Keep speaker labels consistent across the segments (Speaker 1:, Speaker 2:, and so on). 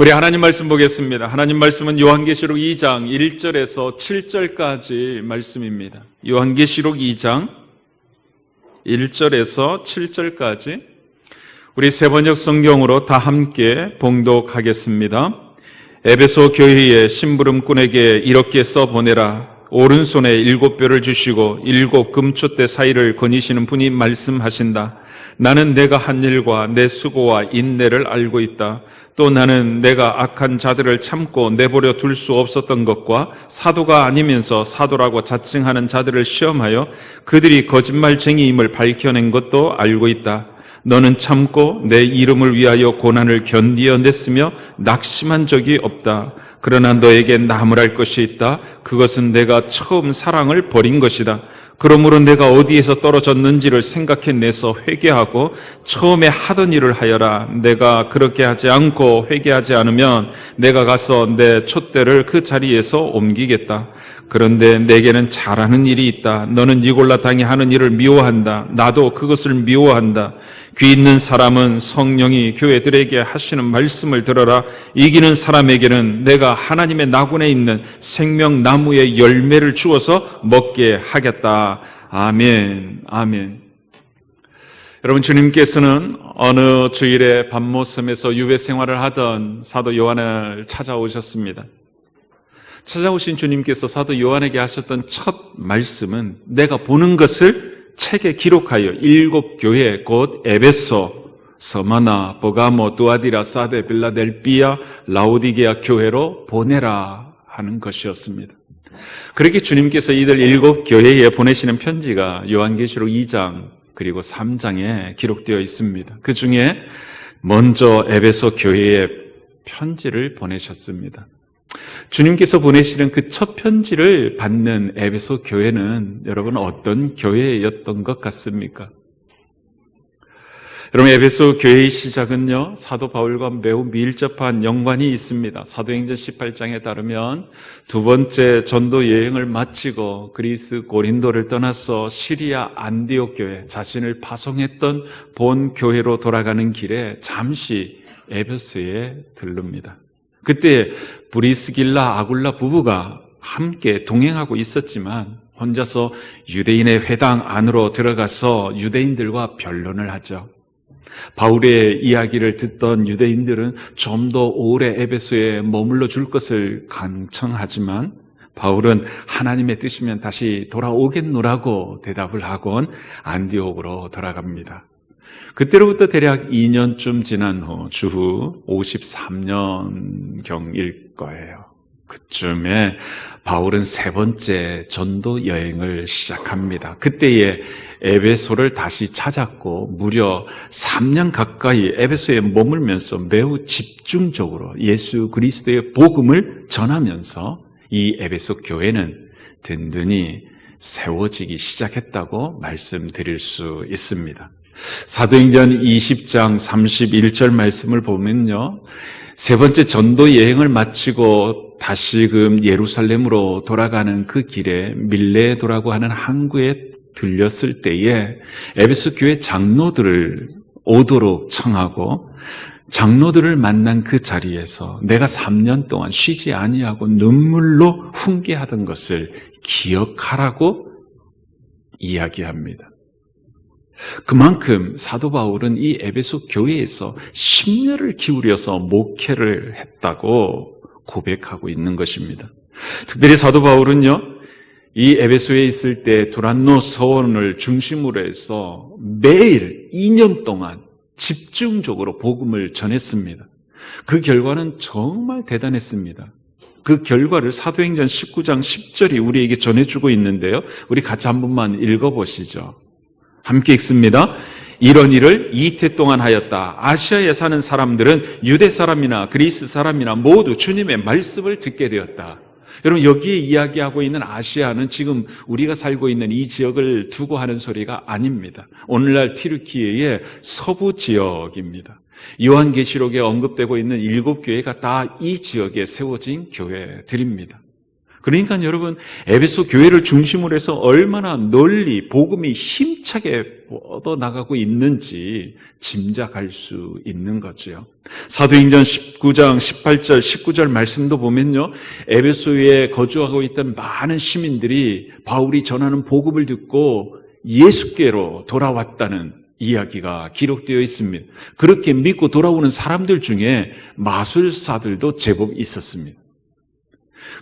Speaker 1: 우리 하나님 말씀 보겠습니다. 하나님 말씀은 요한계시록 2장 1절에서 7절까지 말씀입니다. 요한계시록 2장 1절에서 7절까지 우리 세번역 성경으로 다 함께 봉독하겠습니다. 에베소 교회의 심부름꾼에게 이렇게 써보내라. 오른손에 7뼈를 주시고 7 금촛대 사이를 거니시는 분이 말씀하신다. 나는 내가 한 일과 내 수고와 인내를 알고 있다. 또 나는 내가 악한 자들을 참고 내버려 둘 수 없었던 것과 사도가 아니면서 사도라고 자칭하는 자들을 시험하여 그들이 거짓말쟁이임을 밝혀낸 것도 알고 있다. 너는 참고 내 이름을 위하여 고난을 견디어냈으며 낙심한 적이 없다. 그러나 너에게 나무랄 것이 있다. 그것은 내가 처음 사랑을 버린 것이다. 그러므로 내가 어디에서 떨어졌는지를 생각해내서 회개하고 처음에 하던 일을 하여라. 내가 그렇게 하지 않고 회개하지 않으면 내가 가서 내 촛대를 그 자리에서 옮기겠다. 그런데 내게는 잘하는 일이 있다. 너는 니골라당이 하는 일을 미워한다. 나도 그것을 미워한다. 귀 있는 사람은 성령이 교회들에게 하시는 말씀을 들어라. 이기는 사람에게는 내가 하나님의 나군에 있는 생명나무의 열매를 주어서 먹게 하겠다. 아멘, 아멘. 여러분, 주님께서는 어느 주일에 밤모섬에서 유배 생활을 하던 사도 요한을 찾아오셨습니다. 찾아오신 주님께서 사도 요한에게 하셨던 첫 말씀은 내가 보는 것을 책에 기록하여 7 교회 곧 에베소, 서마나, 버가모, 두아디라, 사데, 빌라델비아, 라오디게아 교회로 보내라 하는 것이었습니다. 그렇게 주님께서 이들 7 교회에 보내시는 편지가 요한계시록 2장 그리고 3장에 기록되어 있습니다. 그 중에 먼저 에베소 교회에 편지를 보내셨습니다. 주님께서 보내시는 그 첫 편지를 받는 에베소 교회는 여러분 어떤 교회였던 것 같습니까? 여러분, 에베소 교회의 시작은요, 사도 바울과 매우 밀접한 연관이 있습니다. 사도행전 18장에 따르면 두 번째 전도 여행을 마치고 그리스 고린도를 떠나서 시리아 안디옥 교회, 자신을 파송했던 본 교회로 돌아가는 길에 잠시 에베소에 들릅니다. 그때 브리스길라 아굴라 부부가 함께 동행하고 있었지만 혼자서 유대인의 회당 안으로 들어가서 유대인들과 변론을 하죠. 바울의 이야기를 듣던 유대인들은 좀 더 오래 에베소에 머물러 줄 것을 간청하지만 바울은 하나님의 뜻이면 다시 돌아오겠노라고 대답을 하곤 안디옥으로 돌아갑니다. 그때로부터 대략 2년쯤 지난 후 주후 53년경일 거예요. 그쯤에 바울은 세 번째 전도 여행을 시작합니다. 그때에 에베소를 다시 찾았고 무려 3년 가까이 에베소에 머물면서 매우 집중적으로 예수 그리스도의 복음을 전하면서 이 에베소 교회는 든든히 세워지기 시작했다고 말씀드릴 수 있습니다. 사도행전 20장 31절 말씀을 보면요, 세 번째 전도 여행을 마치고 다시금 예루살렘으로 돌아가는 그 길에 밀레도라고 하는 항구에 들렸을 때에 에베소 교회 장로들을 오도록 청하고 장로들을 만난 그 자리에서 내가 3년 동안 쉬지 아니하고 눈물로 훈계하던 것을 기억하라고 이야기합니다. 그만큼 사도 바울은 이 에베소 교회에서 심려를 기울여서 목회를 했다고 고백하고 있는 것입니다. 특별히 사도 바울은요, 이 에베소에 있을 때 두란노 서원을 중심으로 해서 매일 2년 동안 집중적으로 복음을 전했습니다. 그 결과는 정말 대단했습니다. 그 결과를 사도행전 19장 10절이 우리에게 전해주고 있는데요, 우리 같이 한 번만 읽어보시죠. 함께 읽습니다. 이런 일을 이태 동안 하였다. 아시아에 사는 사람들은 유대 사람이나 그리스 사람이나 모두 주님의 말씀을 듣게 되었다. 여러분, 여기에 이야기하고 있는 아시아는 지금 우리가 살고 있는 이 지역을 두고 하는 소리가 아닙니다. 오늘날 튀르키예의 서부 지역입니다. 요한계시록에 언급되고 있는 7 교회가 다 이 지역에 세워진 교회들입니다. 그러니까 여러분, 에베소 교회를 중심으로 해서 얼마나 널리 복음이 힘차게 뻗어나가고 있는지 짐작할 수 있는 거죠. 사도행전 19장 18절 19절 말씀도 보면요, 에베소에 거주하고 있던 많은 시민들이 바울이 전하는 복음을 듣고 예수께로 돌아왔다는 이야기가 기록되어 있습니다. 그렇게 믿고 돌아오는 사람들 중에 마술사들도 제법 있었습니다.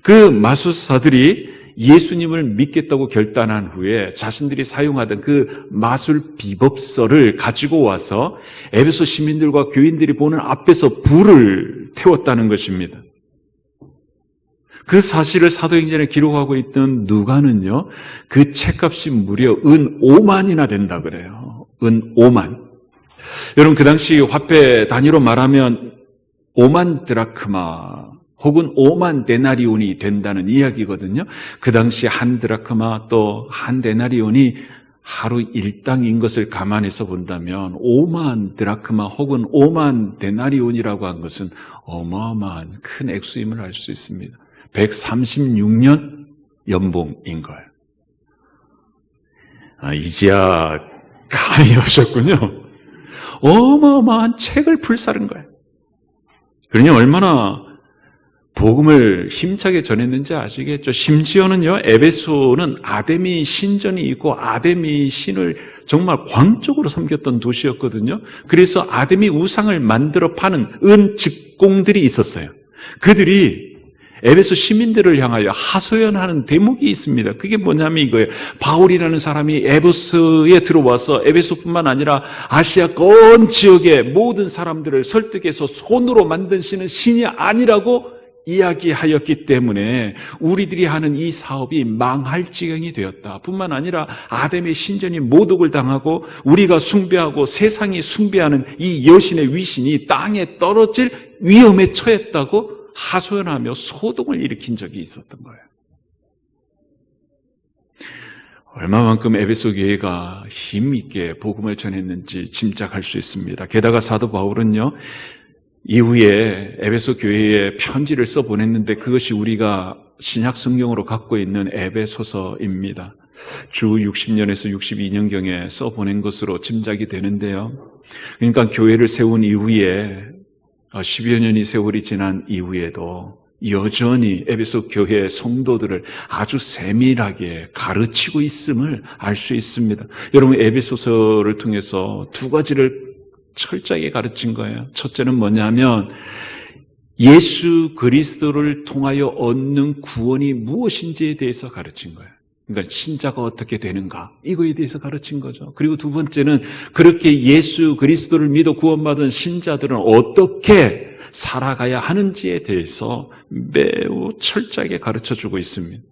Speaker 1: 그 마술사들이 예수님을 믿겠다고 결단한 후에 자신들이 사용하던 그 마술 비법서를 가지고 와서 에베소 시민들과 교인들이 보는 앞에서 불을 태웠다는 것입니다. 그 사실을 사도행전에 기록하고 있던 누가는요, 그 책값이 무려 은 5만이나 된다 그래요. 은 5만. 여러분, 그 당시 화폐 단위로 말하면 5만 드라크마 혹은 5만 데나리온이 된다는 이야기거든요. 그 당시 한 드라크마 또 한 데나리온이 하루 일당인 것을 감안해서 본다면 5만 드라크마 혹은 5만 데나리온이라고 한 것은 어마어마한 큰 액수임을 알 수 있습니다. 136년 연봉인 거예요. 이제야 감이 오셨군요. 어마어마한 책을 불사른 거예요. 그러니 얼마나 복음을 힘차게 전했는지 아시겠죠? 심지어는요, 에베소는 아데미 신전이 있고 아데미 신을 정말 광적으로 섬겼던 도시였거든요. 그래서 아데미 우상을 만들어 파는 은직공들이 있었어요. 그들이 에베소 시민들을 향하여 하소연하는 대목이 있습니다. 그게 뭐냐면 이거예요. 바울이라는 사람이 에베소에 들어와서 에베소뿐만 아니라 아시아 건 지역의 모든 사람들을 설득해서 손으로 만든 신은 신이 아니라고 이야기하였기 때문에 우리들이 하는 이 사업이 망할 지경이 되었다. 뿐만 아니라 아담의 신전이 모독을 당하고 우리가 숭배하고 세상이 숭배하는 이 여신의 위신이 땅에 떨어질 위험에 처했다고 하소연하며 소동을 일으킨 적이 있었던 거예요. 얼마만큼 에베소 교회가 힘있게 복음을 전했는지 짐작할 수 있습니다. 게다가 사도 바울은요, 이후에 에베소 교회에 편지를 써보냈는데 그것이 우리가 신약 성경으로 갖고 있는 에베소서입니다. 주 60년에서 62년경에 써보낸 것으로 짐작이 되는데요. 그러니까 교회를 세운 이후에 10여 년이 세월이 지난 이후에도 여전히 에베소 교회 성도들을 아주 세밀하게 가르치고 있음을 알 수 있습니다. 여러분, 에베소서를 통해서 두 가지를 철저하게 가르친 거예요. 첫째는 뭐냐면 예수 그리스도를 통하여 얻는 구원이 무엇인지에 대해서 가르친 거예요. 그러니까 신자가 어떻게 되는가, 이거에 대해서 가르친 거죠. 그리고 두 번째는 그렇게 예수 그리스도를 믿어 구원받은 신자들은 어떻게 살아가야 하는지에 대해서 매우 철저하게 가르쳐주고 있습니다.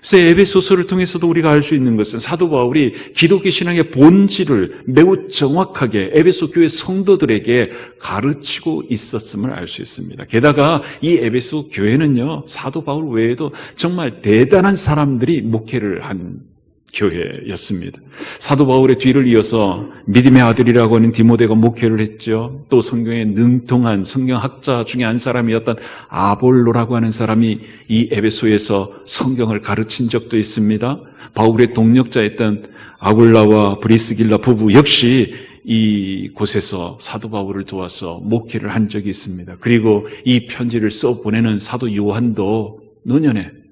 Speaker 1: 그래서 에베소서를 통해서도 우리가 알 수 있는 것은 사도 바울이 기독교 신앙의 본질을 매우 정확하게 에베소 교회 성도들에게 가르치고 있었음을 알 수 있습니다. 게다가 이 에베소 교회는요, 사도 바울 외에도 정말 대단한 사람들이 목회를 한 교회였습니다. 사도 바울의 뒤를 이어서 믿음의 아들이라고 하는 디모데가 목회를 했죠. 또 성경에 능통한 성경학자 중에 한 사람이었던 아볼로라고 하는 사람이 이 에베소에서 성경을 가르친 적도 있습니다. 바울의 동력자였던 아굴라와 브리스길라 부부 역시 이곳에서 사도 바울을 도와서 목회를 한 적이 있습니다. 그리고 이 편지를 써보내는 사도 요한도 노년에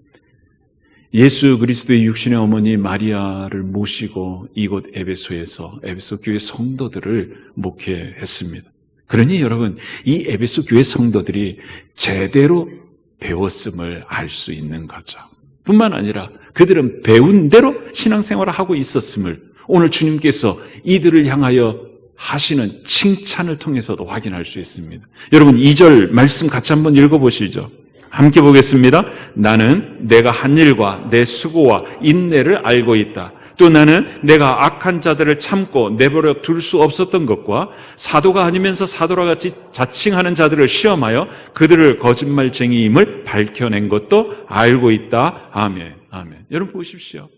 Speaker 1: 예수 그리스도의 육신의 어머니 마리아를 모시고 이곳 에베소에서 에베소 교회 성도들을 목회했습니다. 그러니 여러분, 이 에베소 교회 성도들이 제대로 배웠음을 알 수 있는 거죠. 뿐만 아니라 그들은 배운 대로 신앙생활을 하고 있었음을 오늘 주님께서 이들을 향하여 하시는 칭찬을 통해서도 확인할 수 있습니다. 여러분, 2절 말씀 같이 한번 읽어보시죠. 함께 보겠습니다. 나는 내가 한 일과 내 수고와 인내를 알고 있다. 또 나는 내가 악한 자들을 참고 내버려 둘 수 없었던 것과 사도가 아니면서 사도라 같이 자칭하는 자들을 시험하여 그들을 거짓말쟁이임을 밝혀낸 것도 알고 있다. 아멘. 아멘. 여러분 보십시오.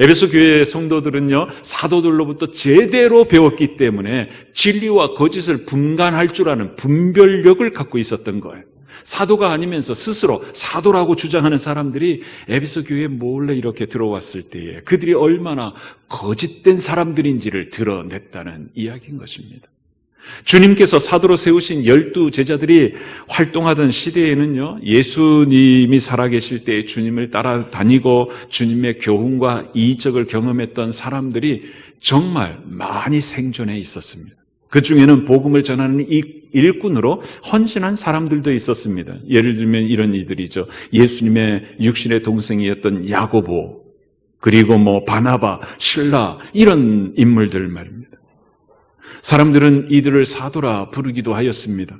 Speaker 1: 에베소 교회 성도들은요, 사도들로부터 제대로 배웠기 때문에 진리와 거짓을 분간할 줄 아는 분별력을 갖고 있었던 거예요. 사도가 아니면서 스스로 사도라고 주장하는 사람들이 에베소 교회에 몰래 이렇게 들어왔을 때에 그들이 얼마나 거짓된 사람들인지를 드러냈다는 이야기인 것입니다. 주님께서 사도로 세우신 12 제자들이 활동하던 시대에는요, 예수님이 살아계실 때 주님을 따라다니고 주님의 교훈과 이적을 경험했던 사람들이 정말 많이 생존해 있었습니다. 그 중에는 복음을 전하는 일꾼으로 헌신한 사람들도 있었습니다. 예를 들면 이런 이들이죠. 예수님의 육신의 동생이었던 야고보, 그리고 바나바, 실라, 이런 인물들 말입니다. 사람들은 이들을 사도라 부르기도 하였습니다.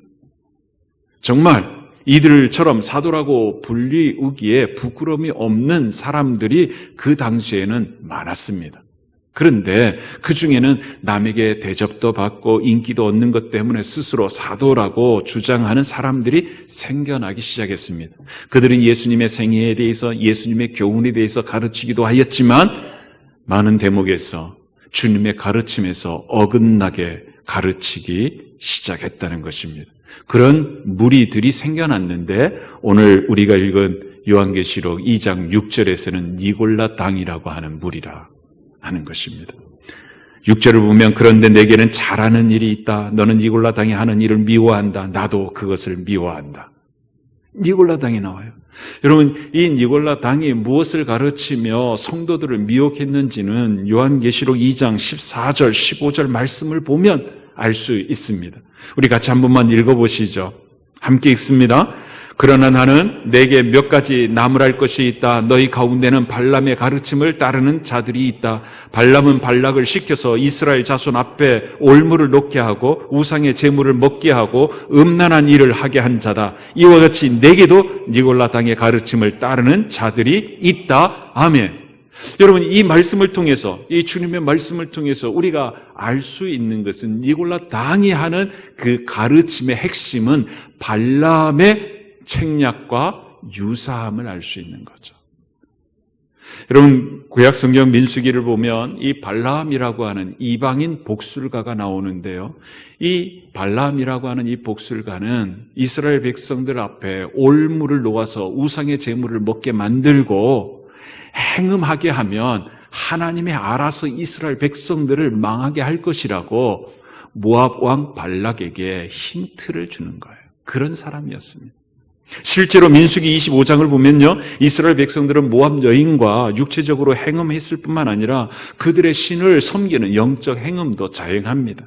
Speaker 1: 정말 이들처럼 사도라고 불리우기에 부끄러움이 없는 사람들이 그 당시에는 많았습니다. 그런데 그 중에는 남에게 대접도 받고 인기도 얻는 것 때문에 스스로 사도라고 주장하는 사람들이 생겨나기 시작했습니다. 그들은 예수님의 생애에 대해서, 예수님의 교훈에 대해서 가르치기도 하였지만 많은 대목에서 주님의 가르침에서 어긋나게 가르치기 시작했다는 것입니다. 그런 무리들이 생겨났는데 오늘 우리가 읽은 요한계시록 2장 6절에서는 니골라 당이라고 하는 무리라 하는 것입니다. 6절을 보면 그런데 내게는 잘하는 일이 있다. 너는 니골라 당이 하는 일을 미워한다. 나도 그것을 미워한다. 니골라 당이 나와요. 여러분, 이 니골라 당이 무엇을 가르치며 성도들을 미혹했는지는 요한계시록 2장 14절, 15절 말씀을 보면 알 수 있습니다. 우리 같이 한 번만 읽어보시죠. 함께 읽습니다. 그러나 나는 내게 몇 가지 나무랄 것이 있다. 너희 가운데는 발람의 가르침을 따르는 자들이 있다. 발람은 발락을 시켜서 이스라엘 자손 앞에 올무를 놓게 하고 우상의 제물을 먹게 하고 음란한 일을 하게 한 자다. 이와 같이 내게도 니골라 당의 가르침을 따르는 자들이 있다. 아멘. 여러분, 이 말씀을 통해서, 이 주님의 말씀을 통해서 우리가 알 수 있는 것은 니골라 당이 하는 그 가르침의 핵심은 발람의 책략과 유사함을 알 수 있는 거죠. 여러분, 구약 성경 민수기를 보면 이 발람이라고 하는 이방인 복술가가 나오는데요. 이 발람이라고 하는 이 복술가는 이스라엘 백성들 앞에 올무를 놓아서 우상의 제물을 먹게 만들고 행음하게 하면 하나님이 알아서 이스라엘 백성들을 망하게 할 것이라고 모압 왕 발락에게 힌트를 주는 거예요. 그런 사람이었습니다. 실제로 민수기 25장을 보면요, 이스라엘 백성들은 모압 여인과 육체적으로 행음했을 뿐만 아니라 그들의 신을 섬기는 영적 행음도 자행합니다.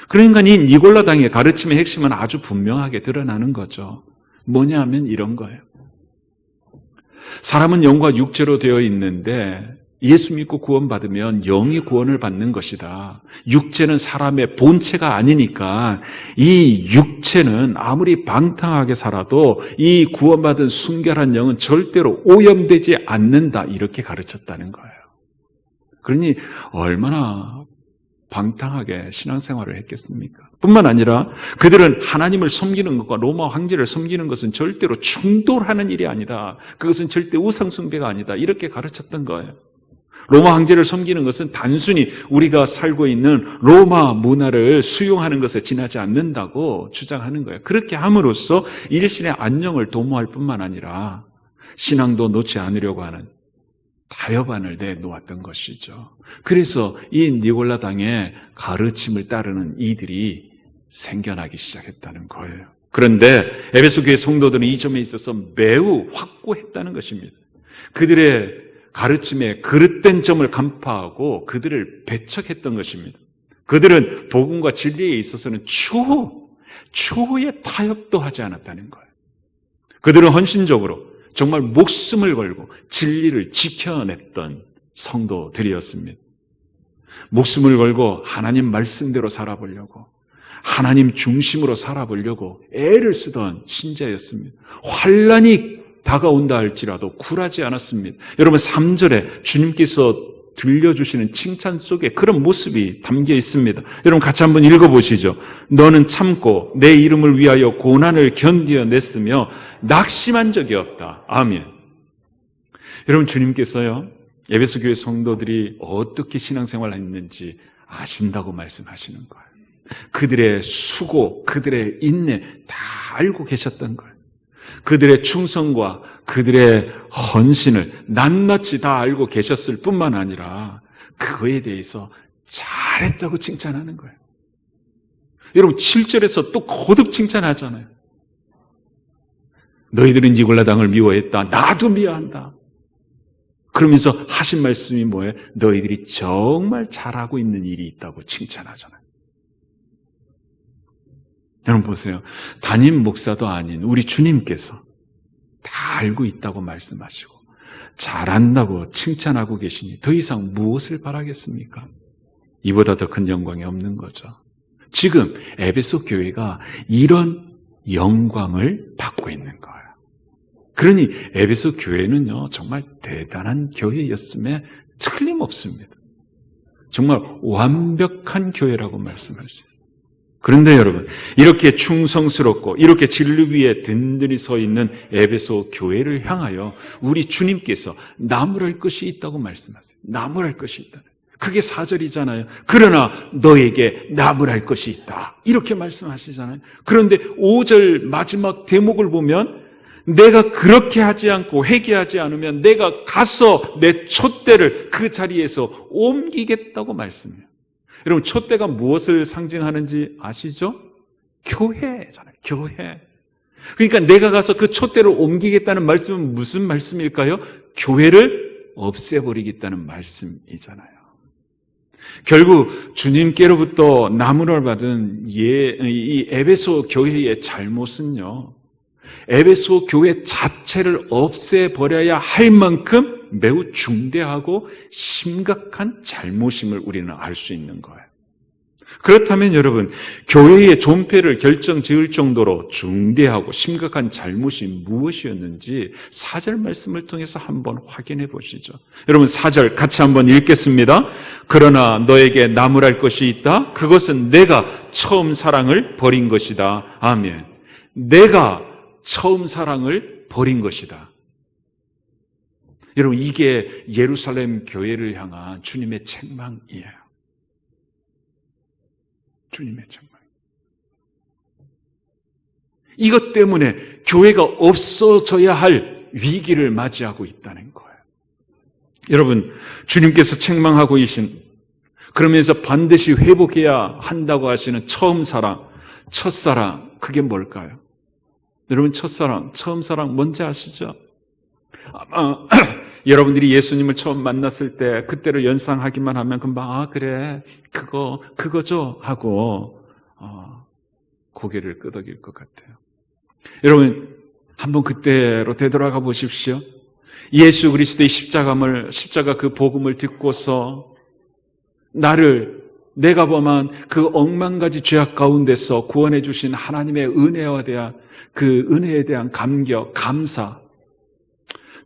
Speaker 1: 그러니까 이 니골라 당의 가르침의 핵심은 아주 분명하게 드러나는 거죠. 뭐냐 하면 이런 거예요. 사람은 영과 육체로 되어 있는데 예수 믿고 구원받으면 영이 구원을 받는 것이다. 육체는 사람의 본체가 아니니까 이 육체는 아무리 방탕하게 살아도 이 구원받은 순결한 영은 절대로 오염되지 않는다. 이렇게 가르쳤다는 거예요. 그러니 얼마나 방탕하게 신앙생활을 했겠습니까? 뿐만 아니라 그들은 하나님을 섬기는 것과 로마 황제를 섬기는 것은 절대로 충돌하는 일이 아니다. 그것은 절대 우상숭배가 아니다. 이렇게 가르쳤던 거예요. 로마 황제를 섬기는 것은 단순히 우리가 살고 있는 로마 문화를 수용하는 것에 지나지 않는다고 주장하는 거예요. 그렇게 함으로써 일신의 안녕을 도모할 뿐만 아니라 신앙도 놓지 않으려고 하는 타협안을 내놓았던 것이죠. 그래서 이 니골라 당의 가르침을 따르는 이들이 생겨나기 시작했다는 거예요. 그런데 에베소 교회 성도들은 이 점에 있어서 매우 확고했다는 것입니다. 그들의 가르침에 그릇된 점을 간파하고 그들을 배척했던 것입니다. 그들은 복음과 진리에 있어서는 추후의 타협도 하지 않았다는 거예요. 그들은 헌신적으로 정말 목숨을 걸고 진리를 지켜냈던 성도들이었습니다. 목숨을 걸고 하나님 말씀대로 살아보려고, 하나님 중심으로 살아보려고 애를 쓰던 신자였습니다. 환난이 다가온다 할지라도 굴하지 않았습니다. 여러분, 3절에 주님께서 들려주시는 칭찬 속에 그런 모습이 담겨 있습니다. 여러분 같이 한번 읽어보시죠. 너는 참고 내 이름을 위하여 고난을 견뎌냈으며 낙심한 적이 없다. 아멘. 여러분, 주님께서요, 에베소 교회 성도들이 어떻게 신앙생활을 했는지 아신다고 말씀하시는 거예요. 그들의 수고, 그들의 인내 다 알고 계셨던 거예요. 그들의 충성과 그들의 헌신을 낱낱이 다 알고 계셨을 뿐만 아니라 그거에 대해서 잘했다고 칭찬하는 거예요. 여러분 7절에서 또 거듭 칭찬하잖아요. 너희들은 니골라 당을 미워했다. 나도 미워한다. 그러면서 하신 말씀이 뭐예요? 너희들이 정말 잘하고 있는 일이 있다고 칭찬하잖아요. 여러분 보세요. 담임 목사도 아닌 우리 주님께서 다 알고 있다고 말씀하시고 잘한다고 칭찬하고 계시니 더 이상 무엇을 바라겠습니까? 이보다 더 큰 영광이 없는 거죠. 지금 에베소 교회가 이런 영광을 받고 있는 거예요. 그러니 에베소 교회는요 정말 대단한 교회였음에 틀림없습니다. 정말 완벽한 교회라고 말씀할 수 있어요. 그런데 여러분 이렇게 충성스럽고 이렇게 진리 위에 든든히 서 있는 에베소 교회를 향하여 우리 주님께서 나무랄 것이 있다고 말씀하세요. 나무랄 것이 있다. 그게 4절이잖아요. 그러나 너에게 나무랄 것이 있다. 이렇게 말씀하시잖아요. 그런데 5절 마지막 대목을 보면 내가 그렇게 하지 않고 회개하지 않으면 내가 가서 내 촛대를 그 자리에서 옮기겠다고 말씀해요. 여러분 촛대가 무엇을 상징하는지 아시죠? 교회잖아요. 교회. 그러니까 내가 가서 그 촛대를 옮기겠다는 말씀은 무슨 말씀일까요? 교회를 없애버리겠다는 말씀이잖아요. 결국 주님께로부터 나무를 받은 이 에베소 교회의 잘못은요, 에베소 교회 자체를 없애버려야 할 만큼 매우 중대하고 심각한 잘못임을 우리는 알 수 있는 거예요. 그렇다면 여러분, 교회의 존폐를 결정 지을 정도로 중대하고 심각한 잘못이 무엇이었는지 4절 말씀을 통해서 한번 확인해 보시죠. 여러분 4절 같이 한번 읽겠습니다. 그러나 너에게 나무랄 것이 있다. 그것은 내가 처음 사랑을 버린 것이다. 아멘. 내가 처음 사랑을 버린 것이다. 여러분 이게 예루살렘 교회를 향한 주님의 책망이에요. 주님의 책망. 이것 때문에 교회가 없어져야 할 위기를 맞이하고 있다는 거예요. 여러분 주님께서 책망하고 계신 그러면서 반드시 회복해야 한다고 하시는 처음 사랑, 첫사랑 그게 뭘까요? 여러분 첫사랑, 처음 사랑 뭔지 아시죠? 여러분들이 예수님을 처음 만났을 때 그때를 연상하기만 하면 금방 그래 그거죠 하고 고개를 끄덕일 것 같아요. 여러분 한번 그때로 되돌아가 보십시오. 예수 그리스도의 십자가 그 복음을 듣고서 내가 범한 그 억만 가지 죄악 가운데서 구원해 주신 하나님의 은혜에 대한 감격, 감사,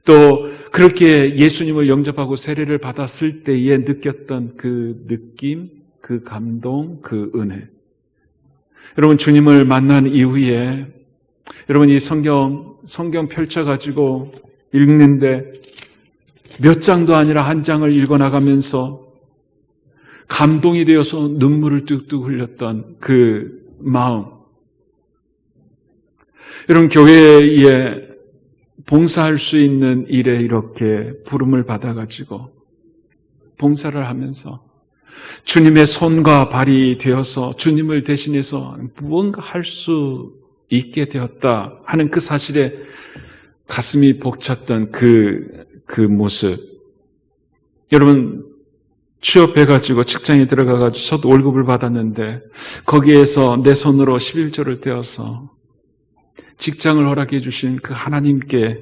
Speaker 1: 또 그렇게 예수님을 영접하고 세례를 받았을 때에 느꼈던 그 느낌, 그 감동, 그 은혜. 여러분 주님을 만난 이후에 여러분 이 성경 펼쳐가지고 읽는데 몇 장도 아니라 한 장을 읽어나가면서 감동이 되어서 눈물을 뚝뚝 흘렸던 그 마음. 여러분 교회에 봉사할 수 있는 일에 이렇게 부름을 받아가지고 봉사를 하면서 주님의 손과 발이 되어서 주님을 대신해서 무언가 할 수 있게 되었다 하는 그 사실에 가슴이 벅찼던 그 모습. 여러분 취업해가지고 직장에 들어가가지고 첫 월급을 받았는데 거기에서 내 손으로 11조를 떼어서 직장을 허락해 주신 그 하나님께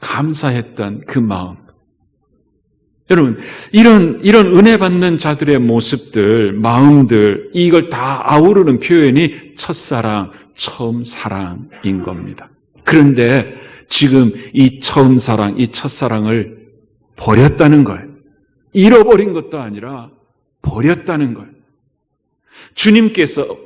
Speaker 1: 감사했던 그 마음. 여러분 이런 은혜 받는 자들의 모습들, 마음들 이걸 다 아우르는 표현이 첫사랑, 처음 사랑인 겁니다. 그런데 지금 이 처음 사랑, 이 첫사랑을 버렸다는 거예요. 잃어버린 것도 아니라 버렸다는 거예요. 주님께서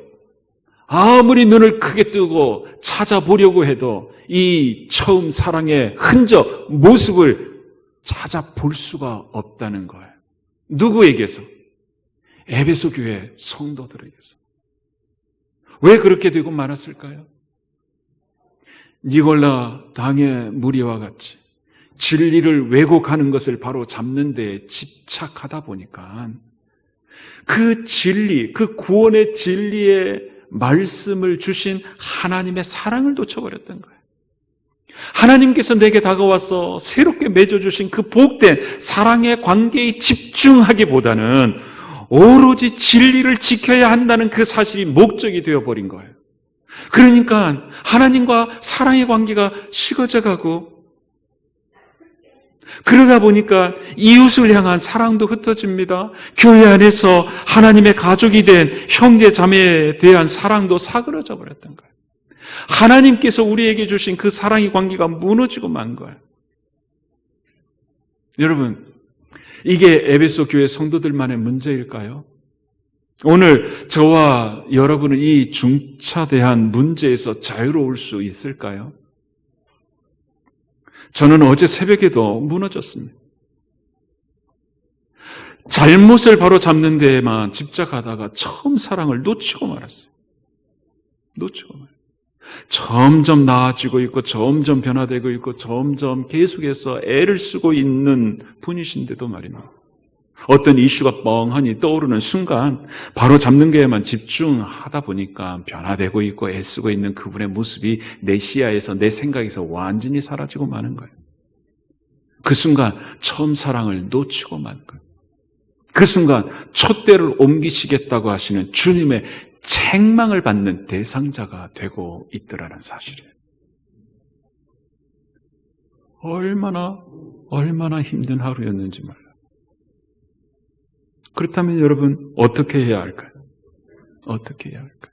Speaker 1: 아무리 눈을 크게 뜨고 찾아보려고 해도 이 처음 사랑의 흔적, 모습을 찾아볼 수가 없다는 거예요. 누구에게서? 에베소 교회 성도들에게서. 왜 그렇게 되고 말았을까요? 니골라 당의 무리와 같이 진리를 왜곡하는 것을 바로 잡는 데 집착하다 보니까 그 진리, 그 구원의 진리의 말씀을 주신 하나님의 사랑을 놓쳐버렸던 거예요. 하나님께서 내게 다가와서 새롭게 맺어주신 그 복된 사랑의 관계에 집중하기보다는 오로지 진리를 지켜야 한다는 그 사실이 목적이 되어버린 거예요. 그러니까 하나님과 사랑의 관계가 식어져 가고, 그러다 보니까 이웃을 향한 사랑도 흩어집니다. 교회 안에서 하나님의 가족이 된 형제 자매에 대한 사랑도 사그러져 버렸던 거예요. 하나님께서 우리에게 주신 그 사랑의 관계가 무너지고 만 거예요. 여러분, 이게 에베소 교회 성도들만의 문제일까요? 오늘 저와 여러분은 이 중차대한 문제에서 자유로울 수 있을까요? 저는 어제 새벽에도 무너졌습니다. 잘못을 바로 잡는 데에만 집착하다가 처음 사랑을 놓치고 말았어요. 놓치고 말았어요. 점점 나아지고 있고 점점 변화되고 있고 점점 계속해서 애를 쓰고 있는 분이신데도 말입니다. 어떤 이슈가 뻥하니 떠오르는 순간 바로 잡는 게에만 집중하다 보니까 변화되고 있고 애쓰고 있는 그분의 모습이 내 시야에서, 내 생각에서 완전히 사라지고 마는 거예요. 그 순간 처음 사랑을 놓치고 만 거예요. 그 순간 촛대를 옮기시겠다고 하시는 주님의 책망을 받는 대상자가 되고 있더라는 사실이에요. 얼마나 힘든 하루였는지 몰라요. 그렇다면 여러분 어떻게 해야 할까요? 어떻게 해야 할까요?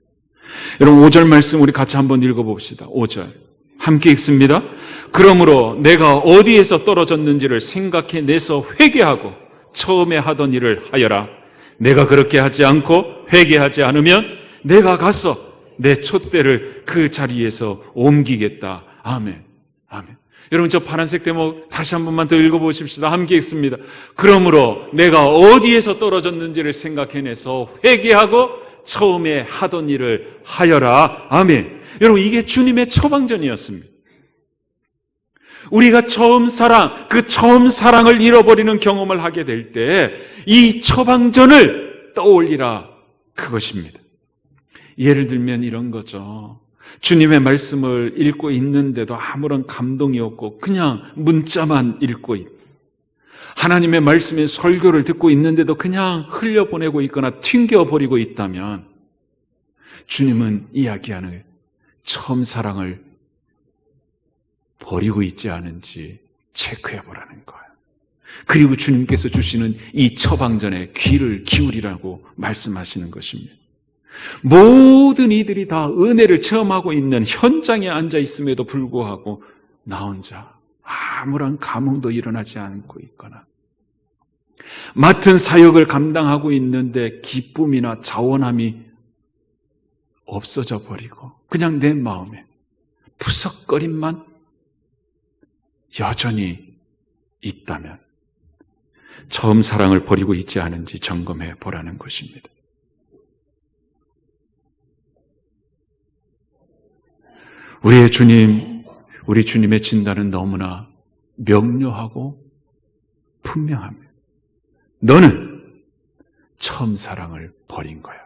Speaker 1: 여러분 5절 말씀 우리 같이 한번 읽어봅시다. 5절 함께 읽습니다. 그러므로 내가 어디에서 떨어졌는지를 생각해내서 회개하고 처음에 하던 일을 하여라. 내가 그렇게 하지 않고 회개하지 않으면 내가 가서 내 촛대를 그 자리에서 옮기겠다. 아멘. 아멘. 여러분 저 파란색 대목 다시 한 번만 더 읽어보십시다. 함께 읽습니다. 그러므로 내가 어디에서 떨어졌는지를 생각해내서 회개하고 처음에 하던 일을 하여라. 아멘. 여러분 이게 주님의 처방전이었습니다. 우리가 처음 사랑, 그 처음 사랑을 잃어버리는 경험을 하게 될 때 이 처방전을 떠올리라, 그것입니다. 예를 들면 이런 거죠. 주님의 말씀을 읽고 있는데도 아무런 감동이 없고 그냥 문자만 읽고 있고, 하나님의 말씀의 설교를 듣고 있는데도 그냥 흘려보내고 있거나 튕겨버리고 있다면 주님은 이야기하는 거예요. 처음 사랑을 버리고 있지 않은지 체크해보라는 거예요. 그리고 주님께서 주시는 이 처방전에 귀를 기울이라고 말씀하시는 것입니다. 모든 이들이 다 은혜를 체험하고 있는 현장에 앉아 있음에도 불구하고 나 혼자 아무런 감흥도 일어나지 않고 있거나, 맡은 사역을 감당하고 있는데 기쁨이나 자원함이 없어져 버리고 그냥 내 마음에 푸석거림만 여전히 있다면 처음 사랑을 버리고 있지 않은지 점검해 보라는 것입니다. 우리의 주님, 우리 주님의 진단은 너무나 명료하고 분명합니다. 너는 처음 사랑을 버린 거야.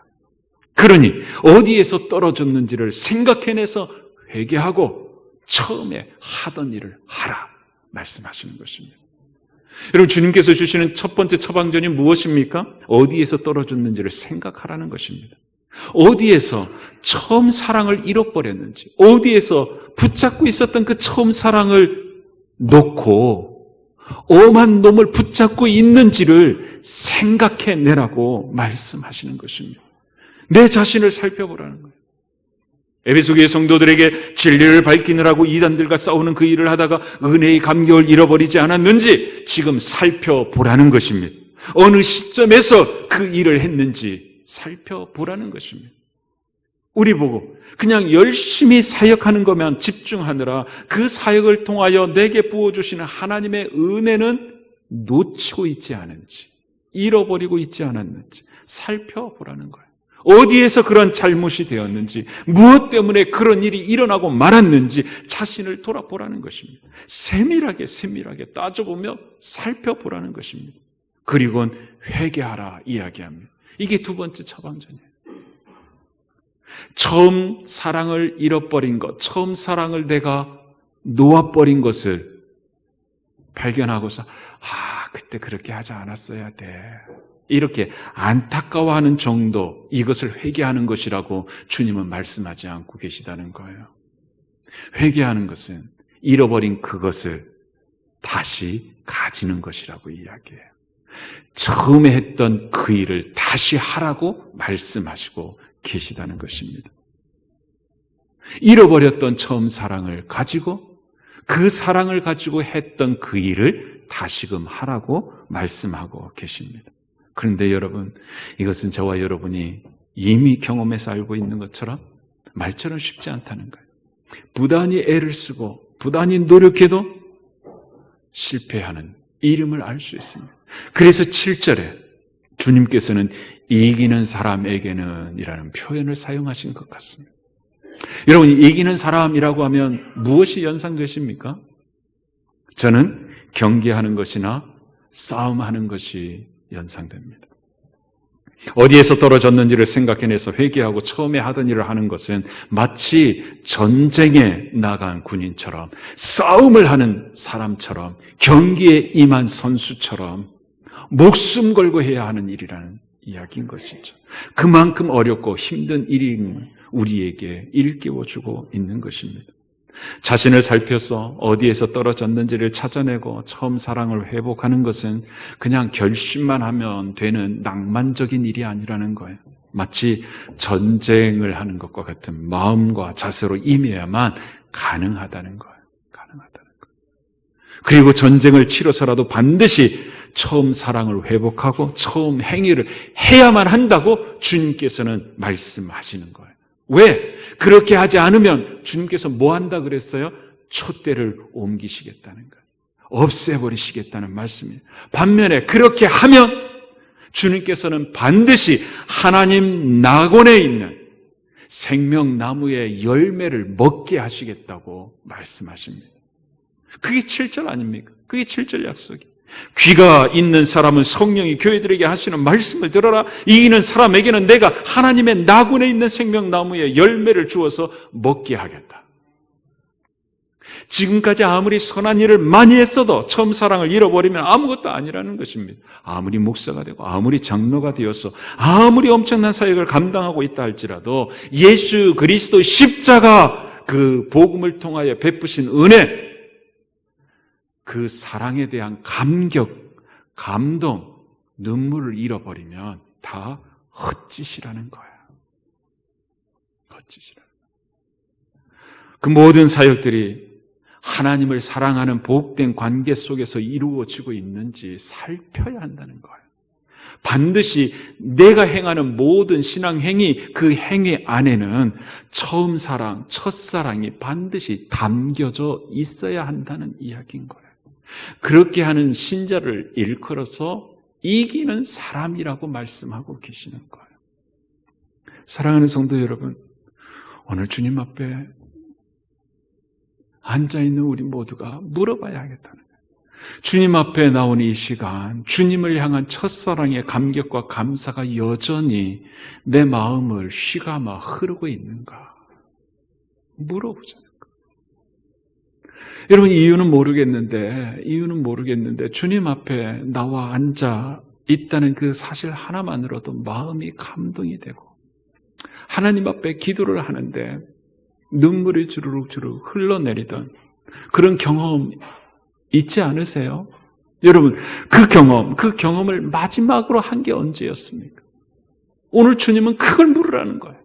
Speaker 1: 그러니 어디에서 떨어졌는지를 생각해내서 회개하고 처음에 하던 일을 하라 말씀하시는 것입니다. 여러분 주님께서 주시는 첫 번째 처방전이 무엇입니까? 어디에서 떨어졌는지를 생각하라는 것입니다. 어디에서 처음 사랑을 잃어버렸는지, 어디에서 붙잡고 있었던 그 처음 사랑을 놓고 엄한 놈을 붙잡고 있는지를 생각해내라고 말씀하시는 것입니다. 내 자신을 살펴보라는 거예요. 에베소 교회 성도들에게 진리를 밝히느라고 이단들과 싸우는 그 일을 하다가 은혜의 감격을 잃어버리지 않았는지 지금 살펴보라는 것입니다. 어느 시점에서 그 일을 했는지 살펴보라는 것입니다. 우리 보고 그냥 열심히 사역하는 것만 집중하느라 그 사역을 통하여 내게 부어주시는 하나님의 은혜는 놓치고 있지 않은지, 잃어버리고 있지 않았는지 살펴보라는 거예요. 어디에서 그런 잘못이 되었는지, 무엇 때문에 그런 일이 일어나고 말았는지 자신을 돌아보라는 것입니다. 세밀하게 따져보며 살펴보라는 것입니다. 그리고는 회개하라 이야기합니다. 이게 두 번째 처방전이에요. 처음 사랑을 잃어버린 것, 처음 사랑을 내가 놓아버린 것을 발견하고서 그때 그렇게 하지 않았어야 돼. 이렇게 안타까워하는 정도, 이것을 회개하는 것이라고 주님은 말씀하지 않고 계시다는 거예요. 회개하는 것은 잃어버린 그것을 다시 가지는 것이라고 이야기해요. 처음에 했던 그 일을 다시 하라고 말씀하시고 계시다는 것입니다. 잃어버렸던 처음 사랑을 가지고 그 사랑을 가지고 했던 그 일을 다시금 하라고 말씀하고 계십니다. 그런데 여러분, 이것은 저와 여러분이 이미 경험해서 알고 있는 것처럼 말처럼 쉽지 않다는 거예요. 부단히 애를 쓰고 부단히 노력해도 실패하는 이름을 알 수 있습니다. 그래서 7절에 주님께서는 이기는 사람에게는 이라는 표현을 사용하신 것 같습니다. 여러분, 이기는 사람이라고 하면 무엇이 연상되십니까? 저는 경계하는 것이나 싸움하는 것이 연상됩니다. 어디에서 떨어졌는지를 생각해내서 회개하고 처음에 하던 일을 하는 것은 마치 전쟁에 나간 군인처럼, 싸움을 하는 사람처럼, 경기에 임한 선수처럼 목숨 걸고 해야 하는 일이라는 이야기인 것이죠. 그만큼 어렵고 힘든 일임을 우리에게 일깨워주고 있는 것입니다. 자신을 살펴서 어디에서 떨어졌는지를 찾아내고 처음 사랑을 회복하는 것은 그냥 결심만 하면 되는 낭만적인 일이 아니라는 거예요. 마치 전쟁을 하는 것과 같은 마음과 자세로 임해야만 가능하다는 거예요. 그리고 전쟁을 치러서라도 반드시 처음 사랑을 회복하고 처음 행위를 해야만 한다고 주님께서는 말씀하시는 거예요. 왜? 그렇게 하지 않으면 주님께서 뭐 한다 그랬어요? 촛대를 옮기시겠다는 거예요. 없애버리시겠다는 말씀이에요. 반면에 그렇게 하면 주님께서는 반드시 하나님 낙원에 있는 생명나무의 열매를 먹게 하시겠다고 말씀하십니다. 그게 7절 아닙니까? 그게 7절 약속이에요. 귀가 있는 사람은 성령이 교회들에게 하시는 말씀을 들어라. 이기는 사람에게는 내가 하나님의 낙원에 있는 생명나무의 열매를 주어서 먹게 하겠다. 지금까지 아무리 선한 일을 많이 했어도 처음 사랑을 잃어버리면 아무것도 아니라는 것입니다. 아무리 목사가 되고 아무리 장로가 되어서 아무리 엄청난 사역을 감당하고 있다 할지라도 예수 그리스도 십자가 그 복음을 통하여 베푸신 은혜, 그 사랑에 대한 감격, 감동, 눈물을 잃어버리면 다 헛짓이라는 거예요. 헛짓이라는 거예요. 그 모든 사역들이 하나님을 사랑하는 복된 관계 속에서 이루어지고 있는지 살펴야 한다는 거예요. 반드시 내가 행하는 모든 신앙 행위, 그 행위 안에는 처음 사랑, 첫사랑이 반드시 담겨져 있어야 한다는 이야기인 거예요. 그렇게 하는 신자를 일컬어서 이기는 사람이라고 말씀하고 계시는 거예요. 사랑하는 성도 여러분, 오늘 주님 앞에 앉아있는 우리 모두가 물어봐야 하겠다는 거예요. 주님 앞에 나온 이 시간, 주님을 향한 첫사랑의 감격과 감사가 여전히 내 마음을 휘감아 흐르고 있는가 물어보자는 거예요. 여러분, 이유는 모르겠는데 주님 앞에 나와 앉아 있다는 그 사실 하나만으로도 마음이 감동이 되고, 하나님 앞에 기도를 하는데 눈물이 주르륵 흘러내리던 그런 경험 있지 않으세요? 여러분, 그 경험을 마지막으로 한 게 언제였습니까? 오늘 주님은 그걸 물으라는 거예요.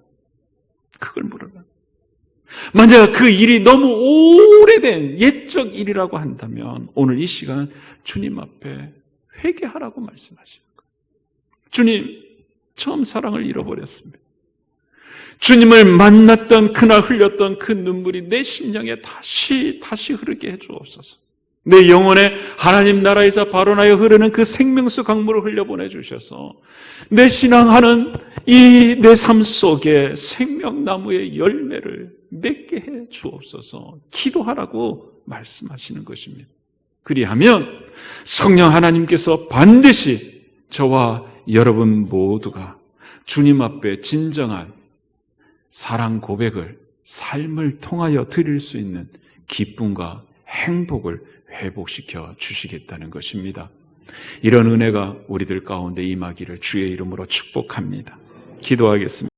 Speaker 1: 그걸 물으라는 거예요. 만약 그 일이 너무 오래된 옛적 일이라고 한다면 오늘 이 시간 주님 앞에 회개하라고 말씀하시는 거예요. 주님, 처음 사랑을 잃어버렸습니다. 주님을 만났던 그날 흘렸던 그 눈물이 내 심령에 다시 흐르게 해주옵소서. 내 영혼에 하나님 나라에서 발원하여 흐르는 그 생명수 강물을 흘려보내주셔서 내 신앙하는 이 내 삶 속에 생명나무의 열매를 맺게 해 주옵소서 기도하라고 말씀하시는 것입니다. 그리하면 성령 하나님께서 반드시 저와 여러분 모두가 주님 앞에 진정한 사랑 고백을 삶을 통하여 드릴 수 있는 기쁨과 행복을 회복시켜 주시겠다는 것입니다. 이런 은혜가 우리들 가운데 임하기를 주의 이름으로 축복합니다. 기도하겠습니다.